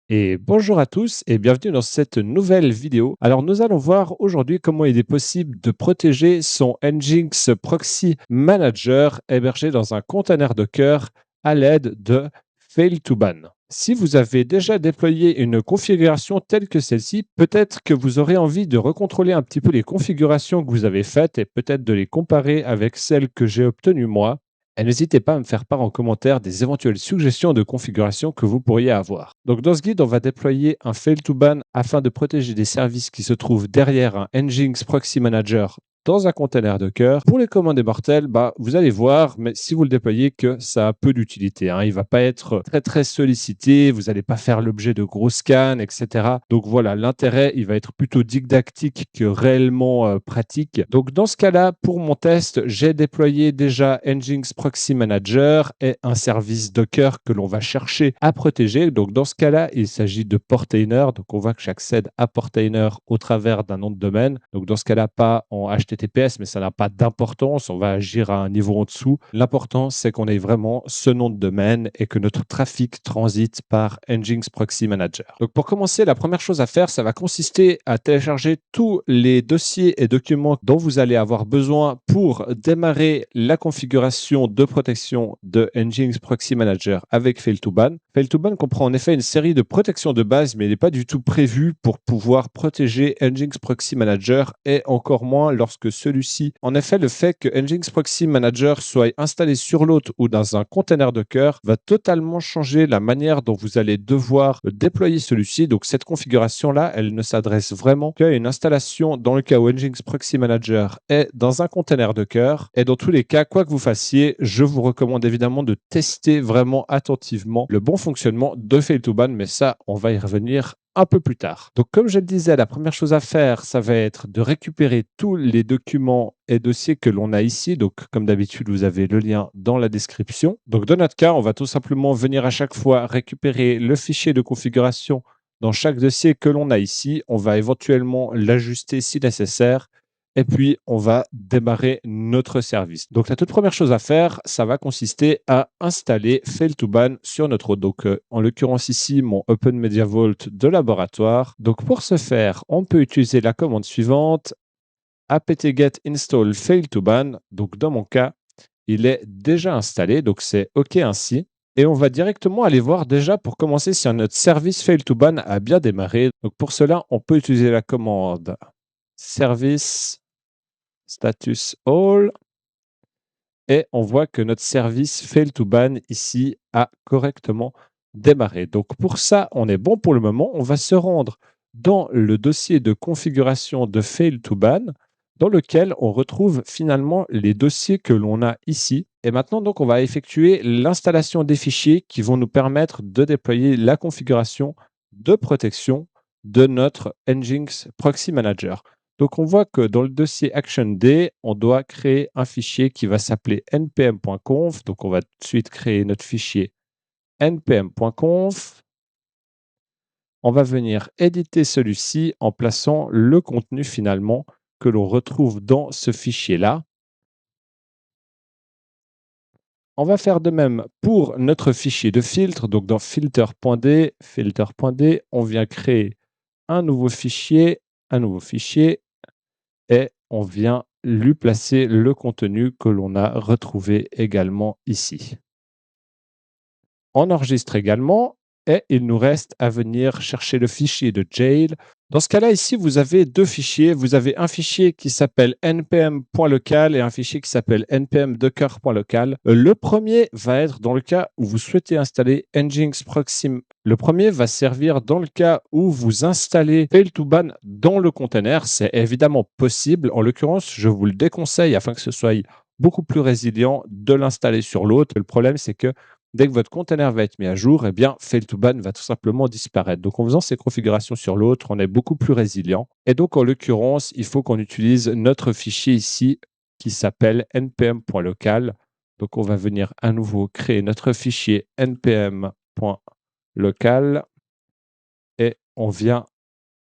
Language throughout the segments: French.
Et bonjour à tous et bienvenue dans cette nouvelle vidéo. Alors nous allons voir aujourd'hui comment il est possible de protéger son Nginx Proxy Manager hébergé dans un container Docker à l'aide de Fail2ban. Si vous avez déjà déployé une configuration telle que celle-ci, peut-être que vous aurez envie de recontrôler un petit peu les configurations que vous avez faites et peut-être de les comparer avec celles que j'ai obtenues moi. Et n'hésitez pas à me faire part en commentaire des éventuelles suggestions de configuration que vous pourriez avoir. Donc dans ce guide, on va déployer un fail2ban afin de protéger des services qui se trouvent derrière un Nginx Proxy Manager dans un container Docker. Pour les commandes mortelles, vous allez voir, mais si vous le déployez, que ça a peu d'utilité, hein. Il ne va pas être très sollicité, vous n'allez pas faire l'objet de gros scans, etc. Donc voilà, l'intérêt, il va être plutôt didactique que réellement pratique. Donc dans ce cas-là, pour mon test, j'ai déployé déjà Nginx Proxy Manager et un service Docker que l'on va chercher à protéger. Donc dans ce cas-là, il s'agit de Portainer. Donc on voit que j'accède à Portainer au travers d'un nom de domaine. Donc dans ce cas-là, pas en HTTPS, mais ça n'a pas d'importance. On va agir à un niveau en dessous. L'important, c'est qu'on ait vraiment ce nom de domaine et que notre trafic transite par Nginx Proxy Manager. Donc pour commencer, la première chose à faire, ça va consister à télécharger tous les dossiers et documents dont vous allez avoir besoin pour démarrer la configuration de protection de Nginx Proxy Manager avec Fail2ban. Fail2ban comprend en effet une série de protections de base, mais il n'est pas du tout prévu pour pouvoir protéger Nginx Proxy Manager et encore moins lorsque celui-ci. En effet, le fait que Nginx Proxy Manager soit installé sur l'hôte ou dans un container Docker va totalement changer la manière dont vous allez devoir déployer celui-ci. Donc cette configuration-là, elle ne s'adresse vraiment qu'à une installation dans le cas où Nginx Proxy Manager est dans un container Docker. Et dans tous les cas, quoi que vous fassiez, je vous recommande évidemment de tester vraiment attentivement le bon fonctionnement de Fail2ban, mais ça, on va y revenir un peu plus tard. Donc, comme je le disais, la première chose à faire, ça va être de récupérer tous les documents et dossiers que l'on a ici. Donc, comme d'habitude, vous avez le lien dans la description. Donc, dans notre cas, on va tout simplement venir à chaque fois récupérer le fichier de configuration dans chaque dossier que l'on a ici. On va éventuellement l'ajuster si nécessaire. Et puis, on va démarrer notre service. Donc, la toute première chose à faire, ça va consister à installer Fail2ban sur notre hôte. Donc, en l'occurrence ici, mon Open Media Vault de laboratoire. Donc, pour ce faire, on peut utiliser la commande suivante, apt-get install Fail2ban. Donc, dans mon cas, il est déjà installé. Donc, c'est OK ainsi. Et on va directement aller voir déjà pour commencer si notre service Fail2ban a bien démarré. Donc, pour cela, on peut utiliser la commande service status all et on voit que notre service Fail2ban ici a correctement démarré. Donc pour ça, on est bon pour le moment. On va se rendre dans le dossier de configuration de Fail2ban dans lequel on retrouve finalement les dossiers que l'on a ici. Et maintenant, donc, on va effectuer l'installation des fichiers qui vont nous permettre de déployer la configuration de protection de notre Nginx Proxy Manager. Donc, on voit que dans le dossier ActionD, on doit créer un fichier qui va s'appeler npm.conf. Donc, on va tout de suite créer notre fichier npm.conf. On va venir éditer celui-ci en plaçant le contenu finalement que l'on retrouve dans ce fichier-là. On va faire de même pour notre fichier de filtre. Donc, dans filter.d, on vient créer un nouveau fichier et on vient lui placer le contenu que l'on a retrouvé également ici. On enregistre également et il nous reste à venir chercher le fichier de jail. Dans ce cas-là, ici, vous avez deux fichiers. Vous avez un fichier qui s'appelle npm.local et un fichier qui s'appelle npm-docker.local. Le premier va être dans le cas où vous souhaitez installer Nginx Proxy. Le premier va servir dans le cas où vous installez Fail2ban dans le container. C'est évidemment possible. En l'occurrence, je vous le déconseille afin que ce soit beaucoup plus résilient de l'installer sur l'autre. Le problème, c'est que dès que votre container va être mis à jour, eh bien, Fail2ban va tout simplement disparaître. Donc, en faisant ces configurations sur l'autre, on est beaucoup plus résilient. Et donc, en l'occurrence, il faut qu'on utilise notre fichier ici qui s'appelle npm.local. Donc, on va venir à nouveau créer notre fichier npm.local et on vient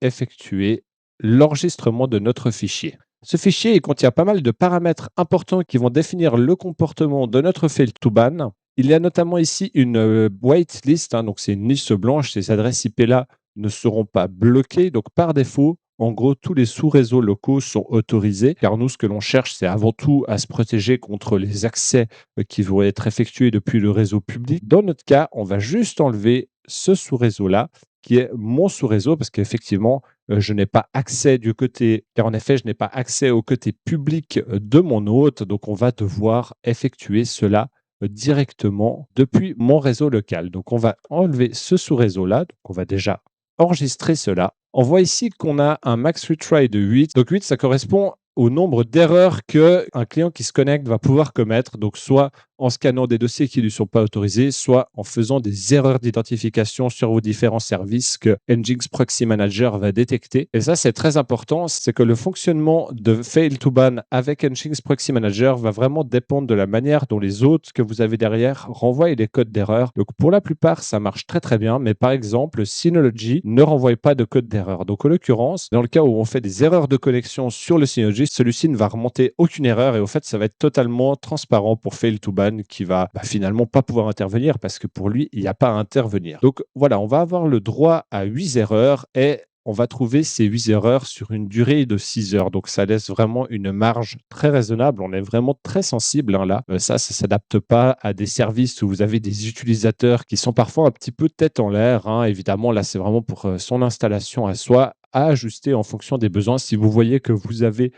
effectuer l'enregistrement de notre fichier. Ce fichier il contient pas mal de paramètres importants qui vont définir le comportement de notre Fail2ban. Il y a notamment ici une whitelist, hein, donc c'est une liste blanche. Ces adresses IP-là ne seront pas bloquées. Donc par défaut, en gros, tous les sous-réseaux locaux sont autorisés, car nous, ce que l'on cherche, c'est avant tout à se protéger contre les accès qui vont être effectués depuis le réseau public. Dans notre cas, on va juste enlever ce sous-réseau-là, qui est mon sous-réseau, parce qu'effectivement, je n'ai pas accès du côté, car en effet, je n'ai pas accès au côté public de mon hôte, donc on va devoir effectuer cela directement depuis mon réseau local. Donc, on va enlever ce sous-réseau-là. Donc, on va déjà enregistrer cela. On voit ici qu'on a un max retry de 8. Donc, 8, ça correspond au nombre d'erreurs qu'un client qui se connecte va pouvoir commettre. Donc, soit en scannant des dossiers qui ne lui sont pas autorisés, soit en faisant des erreurs d'identification sur vos différents services que Nginx Proxy Manager va détecter. Et ça, c'est très important, c'est que le fonctionnement de Fail to Ban avec Nginx Proxy Manager va vraiment dépendre de la manière dont les autres que vous avez derrière renvoient les codes d'erreur. Donc, pour la plupart, ça marche très très bien, mais par exemple, Synology ne renvoie pas de code d'erreur. Donc, en l'occurrence, dans le cas où on fait des erreurs de connexion sur le Synology, celui-ci ne va remonter aucune erreur et au fait, ça va être totalement transparent pour Fail to Ban qui va finalement pas pouvoir intervenir parce que pour lui, il n'y a pas à intervenir. Donc voilà, on va avoir le droit à 8 erreurs et on va trouver ces 8 erreurs sur une durée de 6 heures. Donc ça laisse vraiment une marge très raisonnable. On est vraiment très sensible là. Ça ne s'adapte pas à des services où vous avez des utilisateurs qui sont parfois un petit peu tête en l'air, hein. Évidemment, là, c'est vraiment pour son installation à soi, à ajuster en fonction des besoins. Si vous voyez que vous avez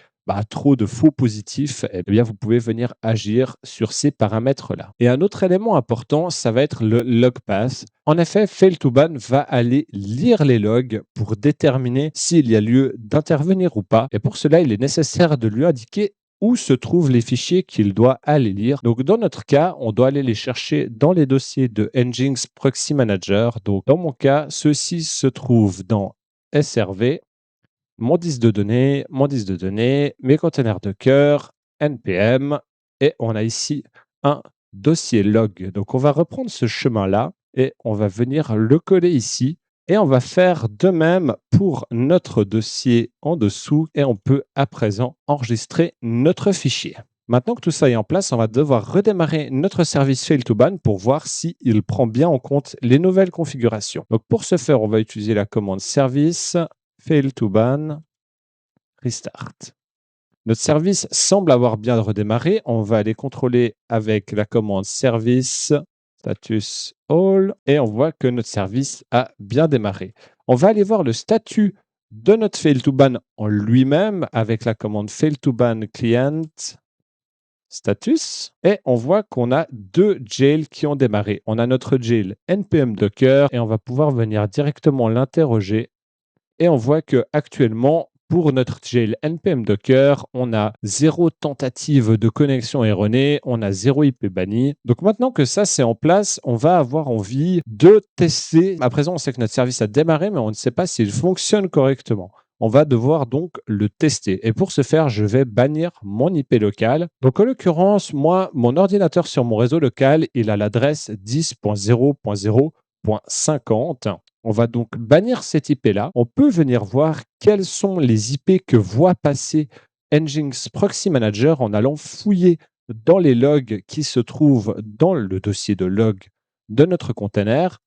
trop de faux positifs, eh bien, vous pouvez venir agir sur ces paramètres-là. Et un autre élément important, ça va être le log path. En effet, Fail2Ban va aller lire les logs pour déterminer s'il y a lieu d'intervenir ou pas. Et pour cela, il est nécessaire de lui indiquer où se trouvent les fichiers qu'il doit aller lire. Donc, dans notre cas, on doit aller les chercher dans les dossiers de Nginx Proxy Manager. Donc, dans mon cas, ceux-ci se trouvent dans SRV, mon disque de données, mes containers Docker, npm, et on a ici un dossier log. Donc, on va reprendre ce chemin-là et on va venir le coller ici. Et on va faire de même pour notre dossier en dessous et on peut à présent enregistrer notre fichier. Maintenant que tout ça est en place, on va devoir redémarrer notre service Fail2Ban pour voir s'il prend bien en compte les nouvelles configurations. Donc, pour ce faire, on va utiliser la commande service Fail2Ban restart. Notre service semble avoir bien redémarré. On va aller contrôler avec la commande service status all et on voit que notre service a bien démarré. On va aller voir le statut de notre Fail2Ban en lui-même avec la commande Fail2Ban client status et on voit qu'on a deux jails qui ont démarré. On a notre jail npm docker et on va pouvoir venir directement l'interroger et on voit que actuellement pour notre jail npm docker, on a 0 tentative de connexion erronée, on a 0 IP banni. Donc maintenant que ça c'est en place, on va avoir envie de tester. À présent, on sait que notre service a démarré, mais on ne sait pas s'il fonctionne correctement. On va devoir donc le tester. Et pour ce faire, je vais bannir mon IP local. Donc en l'occurrence, moi, mon ordinateur sur mon réseau local, il a l'adresse 10.0.0.50. On va donc bannir cette IP-là. On peut venir voir quels sont les IP que voit passer Nginx Proxy Manager en allant fouiller dans les logs qui se trouvent dans le dossier de log de notre container.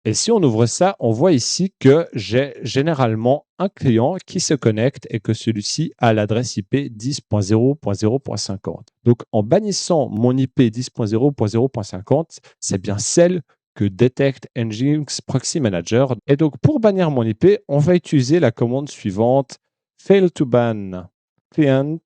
Et si on ouvre ça, on voit ici que j'ai généralement un client qui se connecte et que celui-ci a l'adresse IP 10.0.0.50. Donc, en bannissant mon IP 10.0.0.50, c'est bien celle que détecte Nginx Proxy Manager. Et donc, pour bannir mon IP, on va utiliser la commande suivante, fail2ban client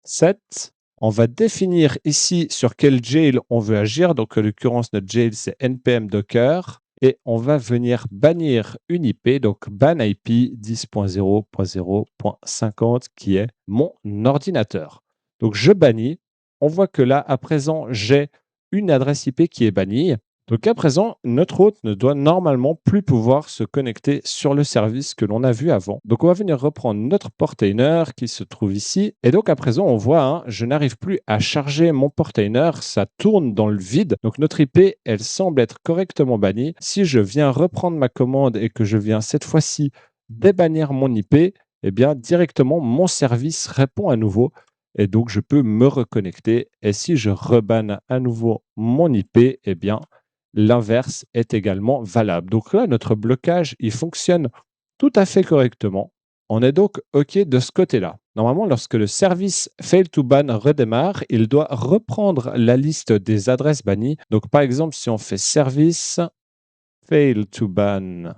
set. On va définir ici sur quel jail on veut agir. Donc, en l'occurrence, notre jail, c'est npm docker. Et on va venir bannir une IP, donc ban IP 10.0.0.50, qui est mon ordinateur. Donc, je bannis. On voit que là, à présent, j'ai une adresse IP qui est bannie. Donc à présent, notre hôte ne doit normalement plus pouvoir se connecter sur le service que l'on a vu avant. Donc on va venir reprendre notre portainer qui se trouve ici. Et donc à présent, on voit, je n'arrive plus à charger mon portainer, ça tourne dans le vide. Donc notre IP, elle semble être correctement bannie. Si je viens reprendre ma commande et que je viens cette fois-ci débannir mon IP, eh bien directement mon service répond à nouveau. et donc je peux me reconnecter. Et si je rebanne à nouveau mon IP, eh bien, l'inverse est également valable. Donc là, notre blocage, il fonctionne tout à fait correctement. On est donc OK de ce côté-là. Normalement, lorsque le service fail to ban redémarre, il doit reprendre la liste des adresses bannies. Donc, par exemple, si on fait service fail to ban,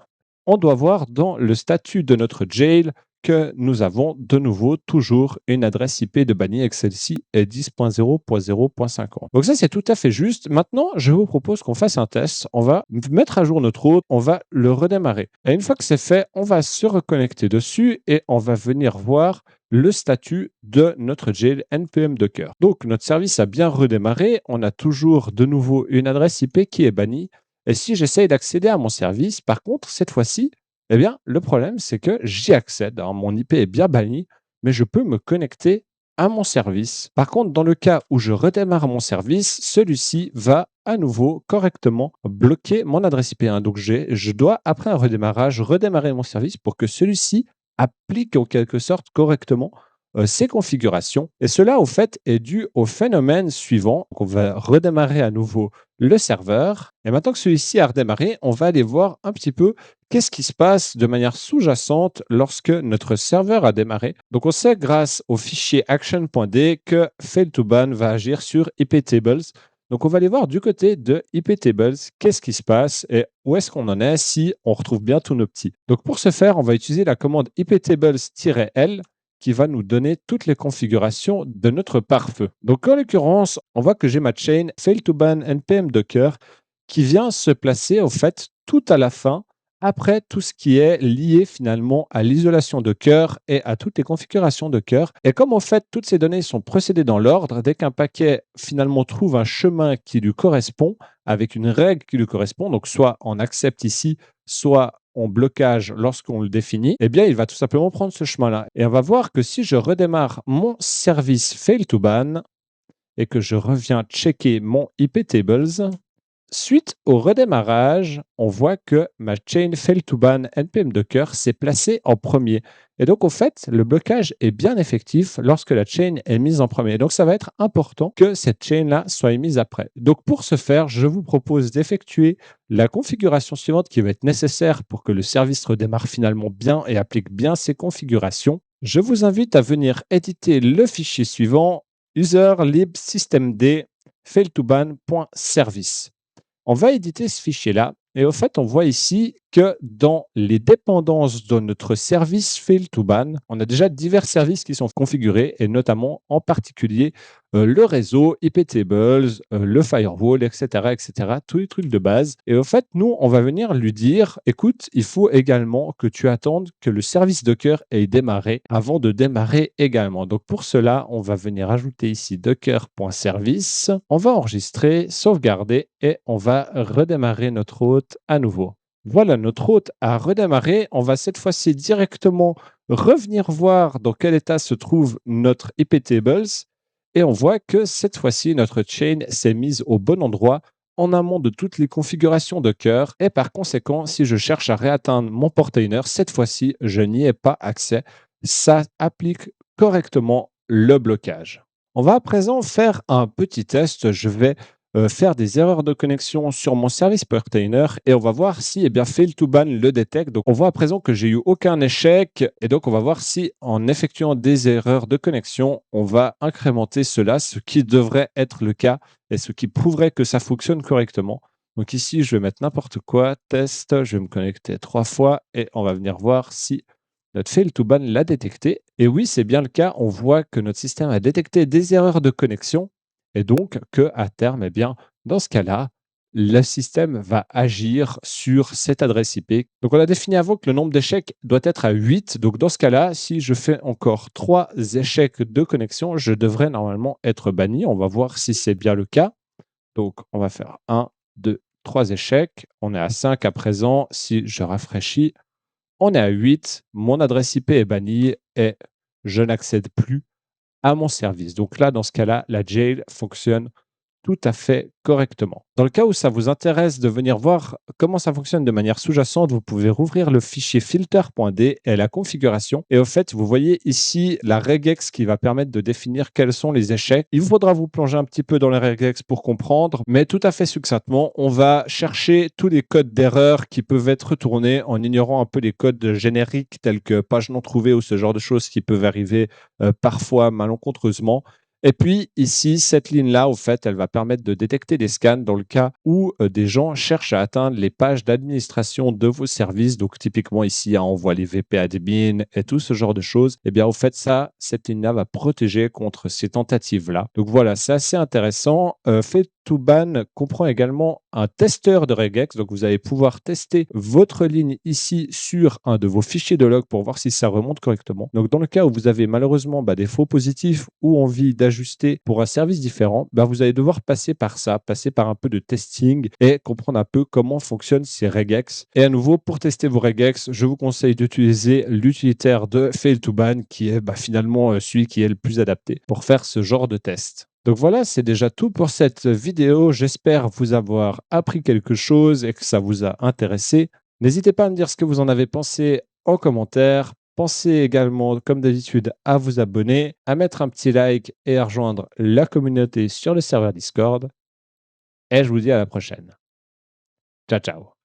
on doit voir dans le statut de notre jail que nous avons de nouveau toujours une adresse IP de banni et que celle-ci est 10.0.0.50. Donc ça, c'est tout à fait juste. Maintenant, je vous propose qu'on fasse un test. On va mettre à jour notre hôte, on va le redémarrer. Et une fois que c'est fait, on va se reconnecter dessus et on va venir voir le statut de notre jail npm docker. Donc notre service a bien redémarré. On a toujours de nouveau une adresse IP qui est bannie. Et si j'essaye d'accéder à mon service, par contre, cette fois-ci, eh bien, le problème, c'est que j'y accède. Alors, mon IP est bien banni, mais je peux me connecter à mon service. Par contre, dans le cas où je redémarre mon service, celui-ci va à nouveau correctement bloquer mon adresse IP. Donc, je dois, après un redémarrage, redémarrer mon service pour que celui-ci applique en quelque sorte correctement ces configurations. Et cela, au fait, est dû au phénomène suivant. Donc, on va redémarrer à nouveau le serveur. Et maintenant que celui-ci a redémarré, on va aller voir un petit peu qu'est-ce qui se passe de manière sous-jacente lorsque notre serveur a démarré. Donc, on sait grâce au fichier action.d que fail2ban va agir sur iptables. Donc, on va aller voir du côté de iptables qu'est-ce qui se passe et où est-ce qu'on en est si on retrouve bien tous nos petits. Donc, pour ce faire, on va utiliser la commande iptables-l qui va nous donner toutes les configurations de notre pare-feu. Donc, en l'occurrence, on voit que j'ai ma chain fail2ban npm docker qui vient se placer, au fait, tout à la fin, après tout ce qui est lié finalement à l'isolation de cœur et à toutes les configurations de cœur. Et comme en fait toutes ces données sont procédées dans l'ordre, dès qu'un paquet finalement trouve un chemin qui lui correspond, avec une règle qui lui correspond, donc soit on accepte ici, soit on blocage lorsqu'on le définit, eh bien, il va tout simplement prendre ce chemin-là. Et on va voir que si je redémarre mon service fail to ban et que je reviens checker mon iptables, suite au redémarrage, on voit que ma chain fail2ban npm docker s'est placée en premier. Et donc, au fait, le blocage est bien effectif lorsque la chain est mise en premier. Donc, ça va être important que cette chain-là soit émise après. Donc, pour ce faire, je vous propose d'effectuer la configuration suivante qui va être nécessaire pour que le service redémarre finalement bien et applique bien ses configurations. Je vous invite à venir éditer le fichier suivant user lib systemd fail2ban.service. On va éditer ce fichier-là et au fait, on voit ici que dans les dépendances de notre service fail2ban, on a déjà divers services qui sont configurés et notamment en particulier le réseau, iptables, le firewall, etc., etc., tous les trucs de base. Et au fait, nous, on va venir lui dire, écoute, il faut également que tu attendes que le service Docker ait démarré avant de démarrer également. Donc pour cela, on va venir ajouter ici docker.service. On va enregistrer, sauvegarder et on va redémarrer notre hôte à nouveau. Voilà, notre hôte a redémarré. On va cette fois-ci directement revenir voir dans quel état se trouve notre iptables. Et on voit que cette fois-ci, notre chain s'est mise au bon endroit en amont de toutes les configurations de cœur. Et par conséquent, si je cherche à réatteindre mon portainer, cette fois-ci, je n'y ai pas accès. Ça applique correctement le blocage. On va à présent faire un petit test. Je vais faire des erreurs de connexion sur mon service portainer et on va voir si fail2ban le détecte. Donc on voit à présent que j'ai eu aucun échec et donc on va voir si en effectuant des erreurs de connexion, on va incrémenter cela, ce qui devrait être le cas et ce qui prouverait que ça fonctionne correctement. Donc ici, je vais mettre n'importe quoi, test, je vais me connecter 3 fois et on va venir voir si notre fail2ban l'a détecté. Et oui, c'est bien le cas. On voit que notre système a détecté des erreurs de connexion et donc qu'à terme, dans ce cas-là, le système va agir sur cette adresse IP. Donc, on a défini avant que le nombre d'échecs doit être à 8. Donc, dans ce cas-là, si je fais encore 3 échecs de connexion, je devrais normalement être banni. On va voir si c'est bien le cas. Donc, on va faire 1, 2, 3 échecs. On est à 5 à présent. Si je rafraîchis, on est à 8. Mon adresse IP est bannie et je n'accède plus à mon service. Donc là, dans ce cas-là, la jail fonctionne tout à fait correctement. Dans le cas où ça vous intéresse de venir voir comment ça fonctionne de manière sous-jacente, vous pouvez rouvrir le fichier filter.d et la configuration. Et au fait, vous voyez ici la regex qui va permettre de définir quels sont les échecs. Il vous faudra vous plonger un petit peu dans les regex pour comprendre, mais tout à fait succinctement, on va chercher tous les codes d'erreur qui peuvent être tournés en ignorant un peu les codes génériques tels que page non trouvée ou ce genre de choses qui peuvent arriver parfois malencontreusement. Et puis ici, cette ligne-là, au fait, elle va permettre de détecter des scans dans le cas où des gens cherchent à atteindre les pages d'administration de vos services. Donc typiquement ici, hein, on voit les VP admin et tout ce genre de choses. Eh bien, au fait, ça, cette ligne-là va protéger contre ces tentatives-là. Donc voilà, c'est assez intéressant. Fail2ban comprend également un testeur de regex. Donc vous allez pouvoir tester votre ligne ici sur un de vos fichiers de log pour voir si ça remonte correctement. Donc dans le cas où vous avez malheureusement des faux positifs ou envie d'ajuster pour un service différent, vous allez devoir passer par ça, passer par un peu de testing et comprendre un peu comment fonctionnent ces regex. Et à nouveau, pour tester vos regex, je vous conseille d'utiliser l'utilitaire de Fail2ban qui est finalement celui qui est le plus adapté pour faire ce genre de test. Donc voilà, c'est déjà tout pour cette vidéo. J'espère vous avoir appris quelque chose et que ça vous a intéressé. N'hésitez pas à me dire ce que vous en avez pensé en commentaire. Pensez également, comme d'habitude, à vous abonner, à mettre un petit like et à rejoindre la communauté sur le serveur Discord. Et je vous dis à la prochaine. Ciao, ciao.